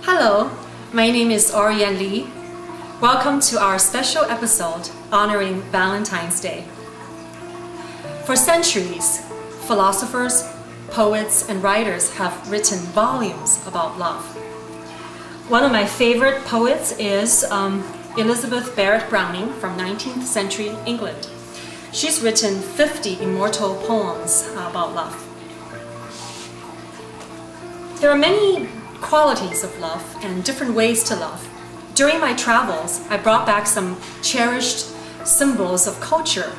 Hello, my name is Oriane Lee. Welcome to our special episode honoring Valentine's Day. For centuries, philosophers, poets, and writers have written volumes about love. One of my favorite poets is Elizabeth Barrett Browning from 19th century England. She's written 50 immortal poems about love. There are many qualities of love and different ways to love. During my travels, I brought back some cherished symbols of culture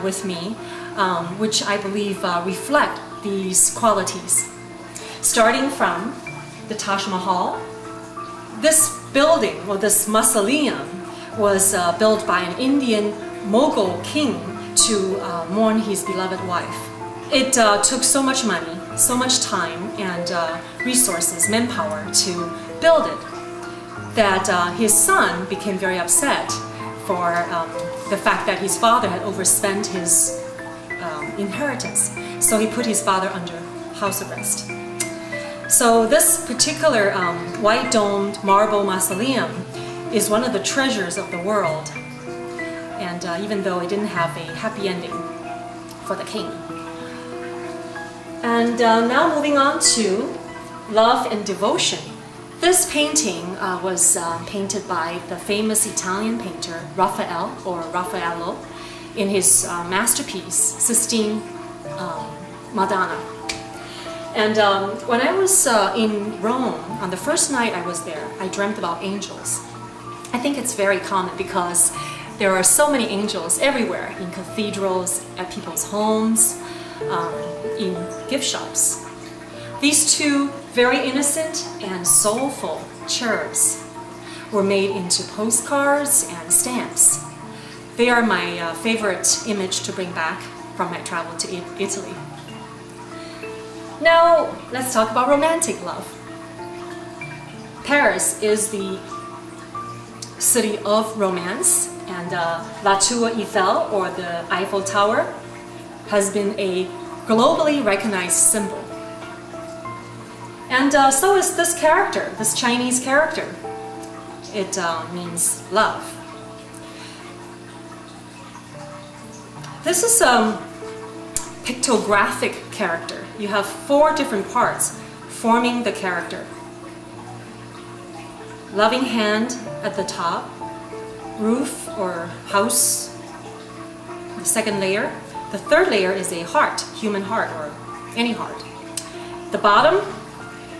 with me, which I believe reflect these qualities. Starting from the Taj Mahal, this building, or this mausoleum, was built by an Indian Mughal king to mourn his beloved wife. It took so much money, so much time and resources, manpower to build it, that his son became very upset for the fact that his father had overspent his inheritance. So he put his father under house arrest. So this particular white-domed marble mausoleum is one of the treasures of the world. And even though it didn't have a happy ending for the king. And now moving on to love and devotion. This painting was painted by the famous Italian painter Raphael, or Raffaello, in his masterpiece, Sistine Madonna. And when I was in Rome, on the first night I was there, I dreamt about angels. I think it's very common because there are so many angels everywhere, in cathedrals, at people's homes, in gift shops. These two very innocent and soulful cherubs were made into postcards and stamps. They are my favorite image to bring back from my travel to Italy. Now, let's talk about romantic love. Paris is the city of romance, and La Tour Eiffel, or the Eiffel Tower, has been a globally recognized symbol. And so is this character, this Chinese character. It means love. This is a pictographic character. You have 4 different parts forming the character. Loving hand at the top, roof or house, the second layer. The third layer is a heart, human heart, or any heart. The bottom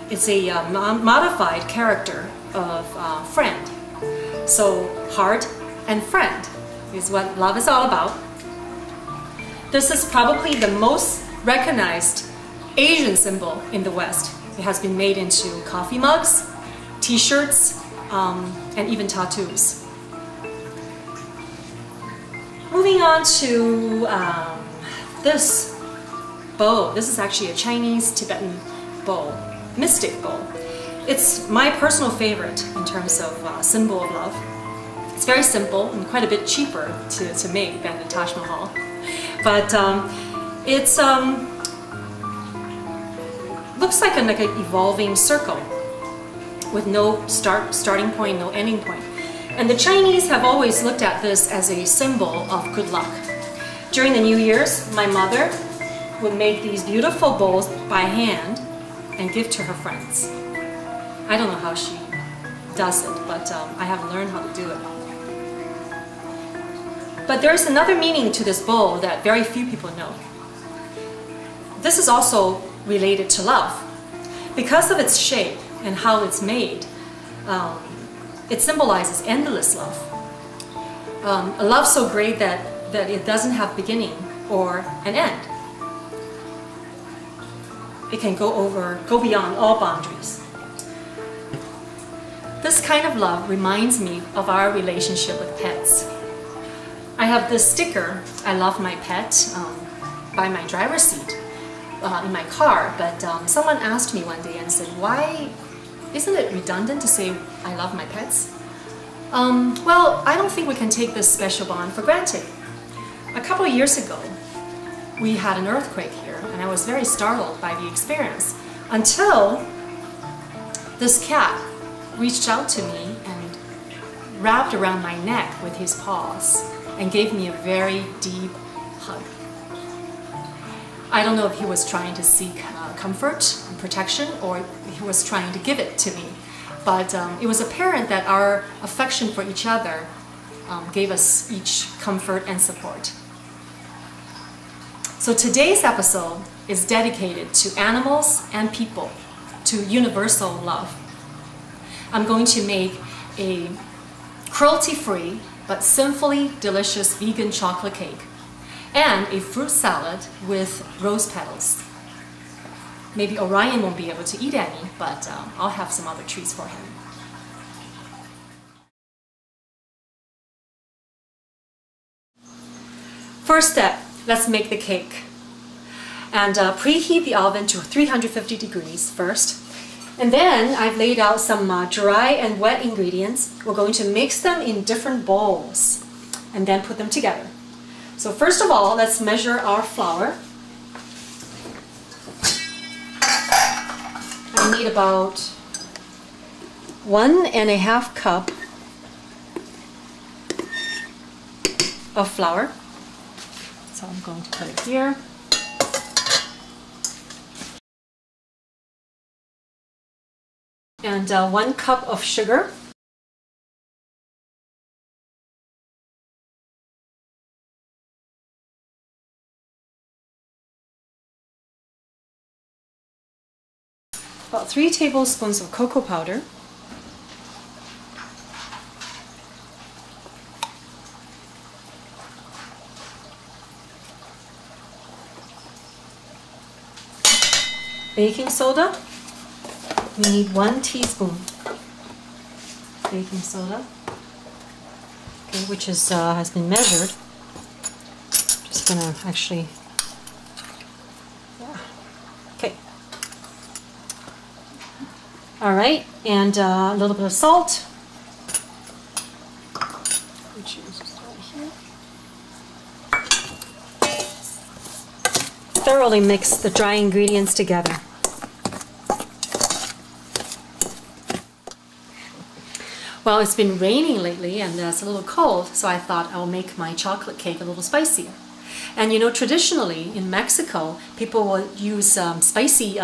is a modified character of friend. So heart and friend is what love is all about. This is probably the most recognized Asian symbol in the West. It has been made into coffee mugs, t-shirts, and even tattoos. Moving on to this bowl. This is actually a Chinese Tibetan bowl, mystic bowl. It's my personal favorite in terms of symbol of love. It's very simple and quite a bit cheaper to make than the Taj Mahal. But it's looks like an evolving circle with no starting point, no ending point. And the Chinese have always looked at this as a symbol of good luck. During the New Year's, my mother would make these beautiful bowls by hand and give to her friends. I don't know how she does it, but I have learned how to do it. But there's another meaning to this bowl that very few people know. This is also related to love. Because of its shape and how it's made, it symbolizes endless love. A love so great that it doesn't have beginning or an end. It can go beyond all boundaries. This kind of love reminds me of our relationship with pets. I have this sticker, I love my pet, by my driver's seat in my car, but someone asked me one day and said, why isn't it redundant to say I love my pets? Well, I don't think we can take this special bond for granted. A couple of years ago, we had an earthquake here, and I was very startled by the experience until this cat reached out to me and wrapped around my neck with his paws and gave me a very deep hug. I don't know if he was trying to seek comfort and protection, or he was trying to give it to me, but it was apparent that our affection for each other gave us each comfort and support. So today's episode is dedicated to animals and people, to universal love. I'm going to make a cruelty-free but sinfully delicious vegan chocolate cake and a fruit salad with rose petals. Maybe Orion won't be able to eat any, but I'll have some other treats for him. First step, let's make the cake. And preheat the oven to 350 degrees first. And then I've laid out some dry and wet ingredients. We're going to mix them in different bowls and then put them together. So first of all, let's measure our flour. I need about 1.5 cups of flour. So I'm going to put it here. And 1 cup of sugar. About 3 tablespoons of cocoa powder. Baking soda. We need 1 teaspoon baking soda, okay, which is has been measured. Just gonna actually, yeah, okay. All right, and a little bit of salt, which is right here. Thoroughly mix the dry ingredients together. Well, it's been raining lately and it's a little cold, so I thought I'll make my chocolate cake a little spicier. And you know, traditionally in Mexico, people will use spicy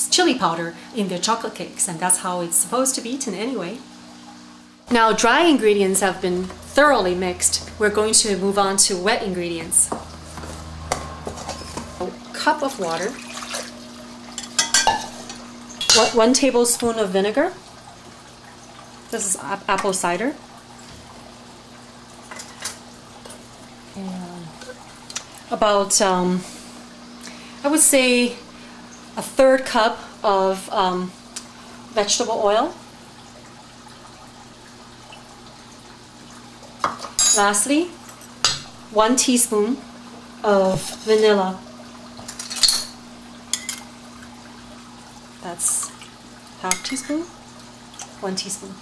chili powder in their chocolate cakes, and that's how it's supposed to be eaten anyway. Now, dry ingredients have been thoroughly mixed. We're going to move on to wet ingredients. A cup of water, 1 tablespoon of vinegar. This is apple cider. And about, I would say, 1/3 cup of vegetable oil. Lastly, 1 teaspoon of vanilla. That's ½ teaspoon, 1 teaspoon.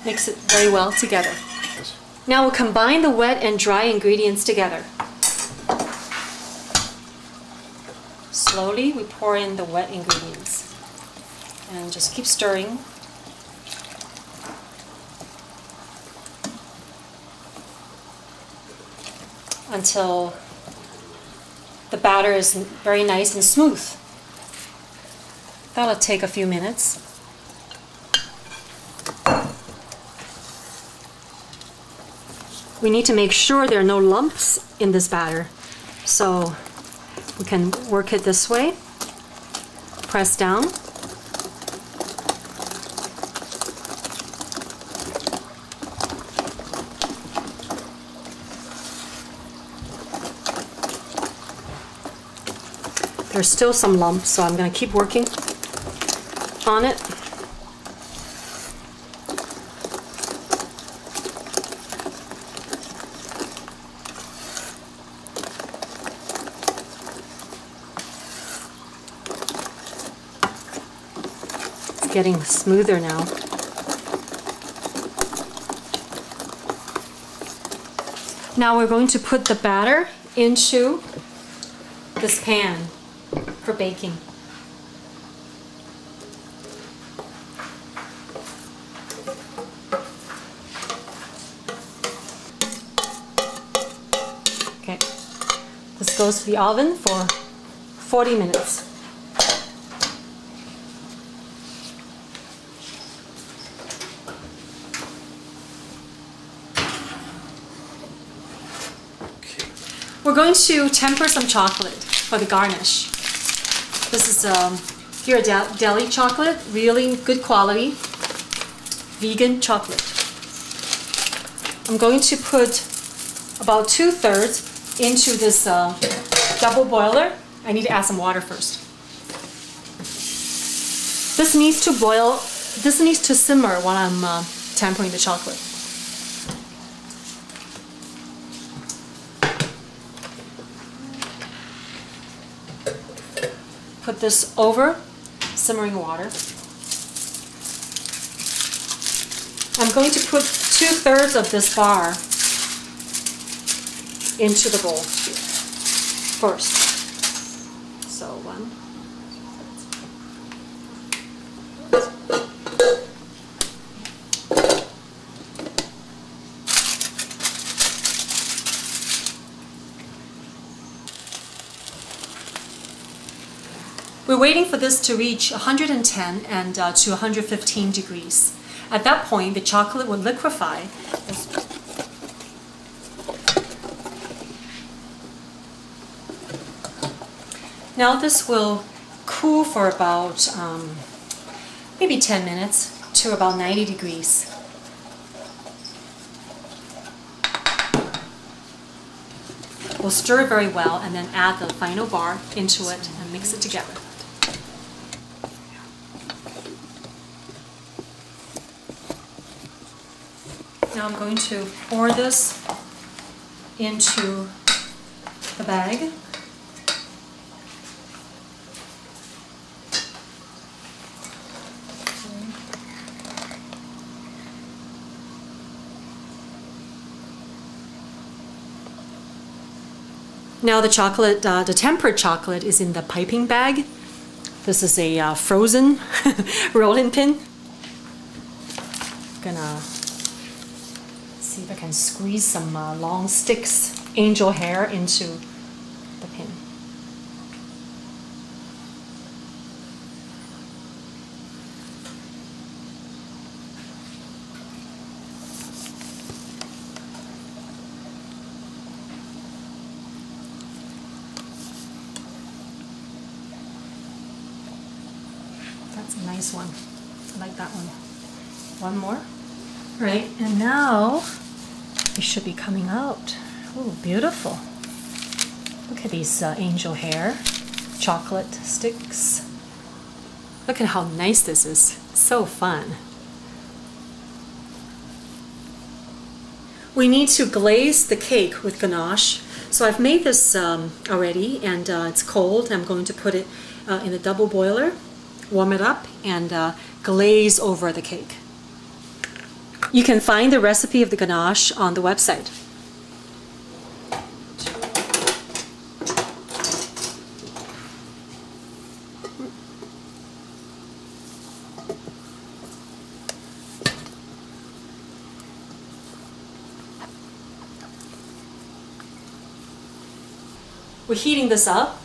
Mix it very well together. Now we'll combine the wet and dry ingredients together. Slowly we pour in the wet ingredients and just keep stirring. Until the batter is very nice and smooth. That'll take a few minutes. We need to make sure there are no lumps in this batter. So we can work it this way. Press down. There's still some lumps, so I'm going to keep working on it. It's getting smoother now. Now we're going to put the batter into this pan for baking. goes to the oven for 40 minutes. We're going to temper some chocolate for the garnish. This is pure deli chocolate, really good quality, vegan chocolate. I'm going to put about 2/3 into this double boiler. I need to add some water first. This needs to boil, this needs to simmer while I'm tempering the chocolate. Put this over simmering water. I'm going to put 2/3 of this bar into the bowl first. So one. We're waiting for this to reach 110 and to 115 degrees. At that point, the chocolate will liquefy. Now this will cool for about maybe 10 minutes to about 90 degrees. We'll stir it very well and then add the final bar into it and mix it together. Now I'm going to pour this into the bag. Now the chocolate, the tempered chocolate is in the piping bag. This is a frozen rolling pin. Gonna see if I can squeeze some long sticks, angel hair into the pin. That's a nice one. I like that one. One more. Right, and now it should be coming out. Oh, beautiful. Look at these angel hair, chocolate sticks. Look at how nice this is. So fun. We need to glaze the cake with ganache. So I've made this already, and it's cold. I'm going to put it in the double boiler, warm it up, and glaze over the cake. You can find the recipe of the ganache on the website. We're heating this up,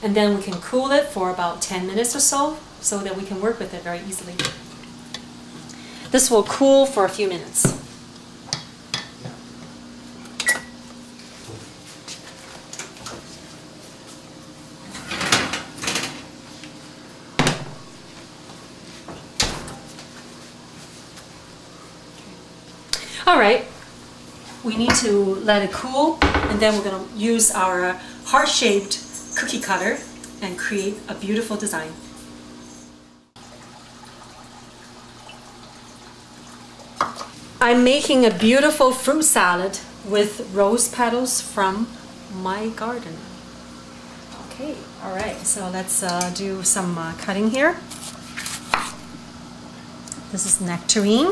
and then we can cool it for about 10 minutes or so that we can work with it very easily. This will cool for a few minutes. All right, we need to let it cool, and then we're going to use our heart-shaped cookie cutter and create a beautiful design. I'm making a beautiful fruit salad with rose petals from my garden. Okay, all right, so let's do some cutting here. This is nectarine.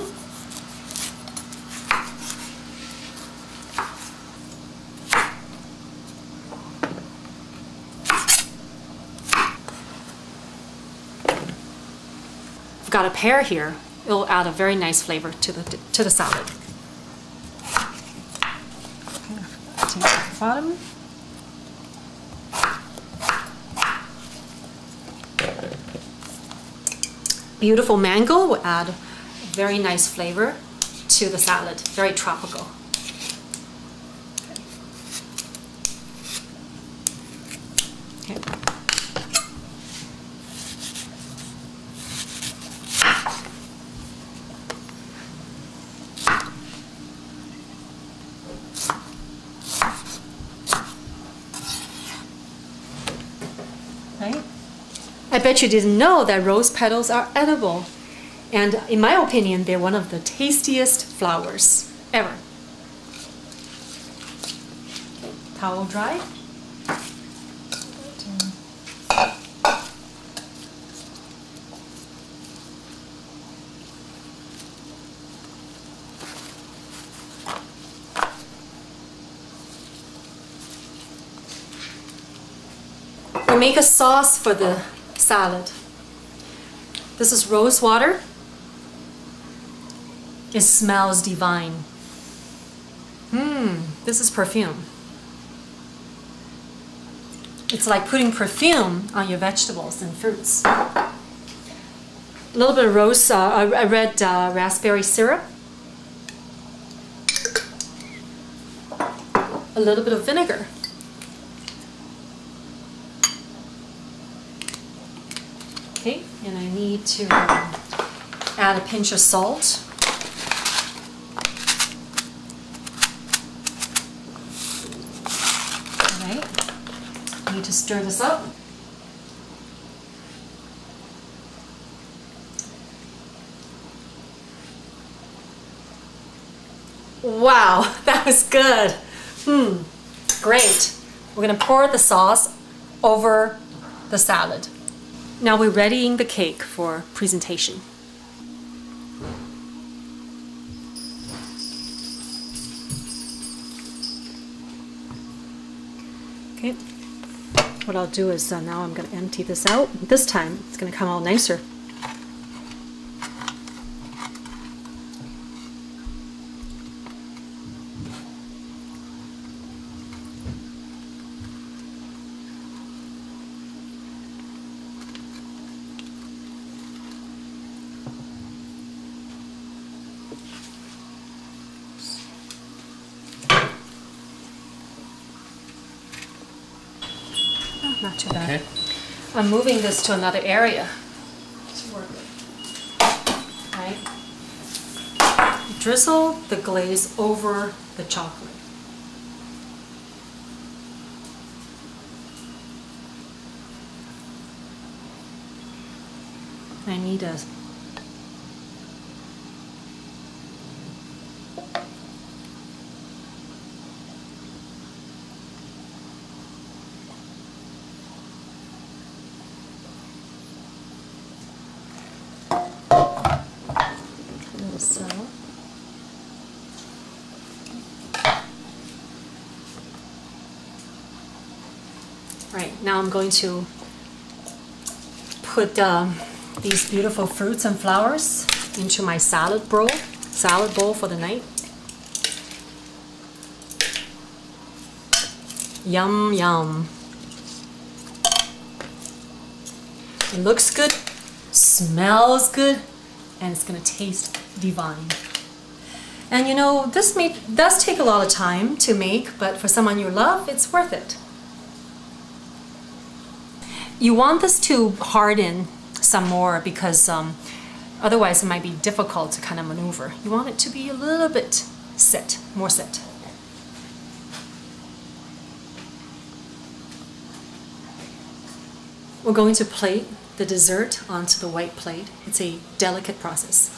I've got a pear here. It'll add a very nice flavor to the salad. Take the bottom. beautiful mango will add a very nice flavor to the salad, very tropical. Okay. Right? I bet you didn't know that rose petals are edible. And in my opinion, they're one of the tastiest flowers ever. Okay, towel dry. We'll make a sauce for the salad. This is rose water. It smells divine. This is perfume. It's like putting perfume on your vegetables and fruits. A little bit of red raspberry syrup. A little bit of vinegar. Okay, and I need to add a pinch of salt. I need to stir this up. Wow, that was good. Great. We're going to pour the sauce over the salad. Now we're readying the cake for presentation. Okay. What I'll do is now I'm going to empty this out. This time it's going to come out nicer. Not too bad. Okay. I'm moving this to another area to work with. Right? Drizzle the glaze over the chocolate. I need a so. Right, now I'm going to put these beautiful fruits and flowers into my salad bowl for the night. Yum, yum. It looks good, smells good, and it's going to taste divine. And you know, this meat does take a lot of time to make, but for someone you love, it's worth it. You want this to harden some more because otherwise it might be difficult to kind of maneuver. You want it to be a little bit set, more set. We're going to plate the dessert onto the white plate. It's a delicate process.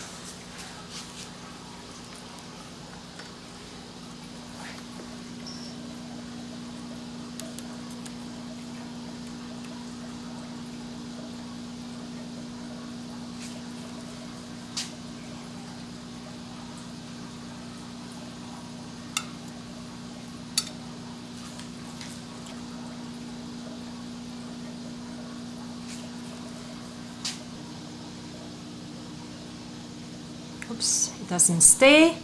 Oops, it doesn't stay.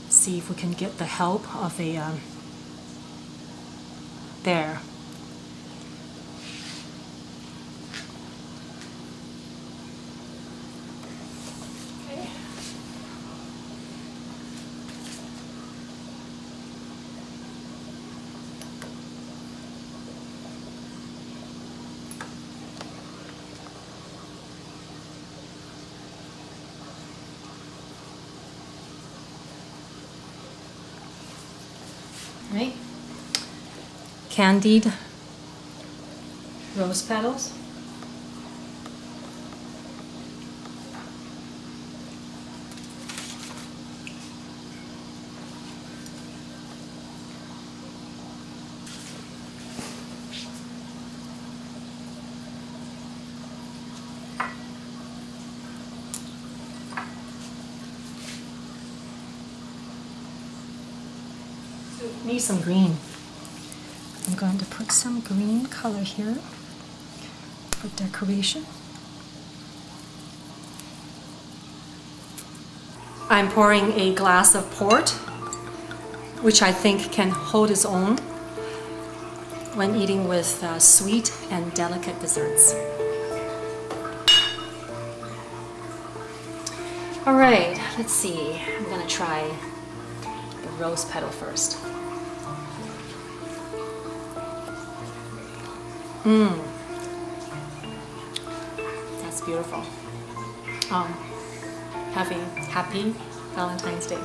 Let's see if we can get the help of a there. right? Candied rose petals. Need some green. I'm going to put some green color here for decoration. I'm pouring a glass of port, which I think can hold its own when eating with sweet and delicate desserts. All right, let's see. I'm gonna try the rose petal first. That's beautiful. Happy Valentine's Day.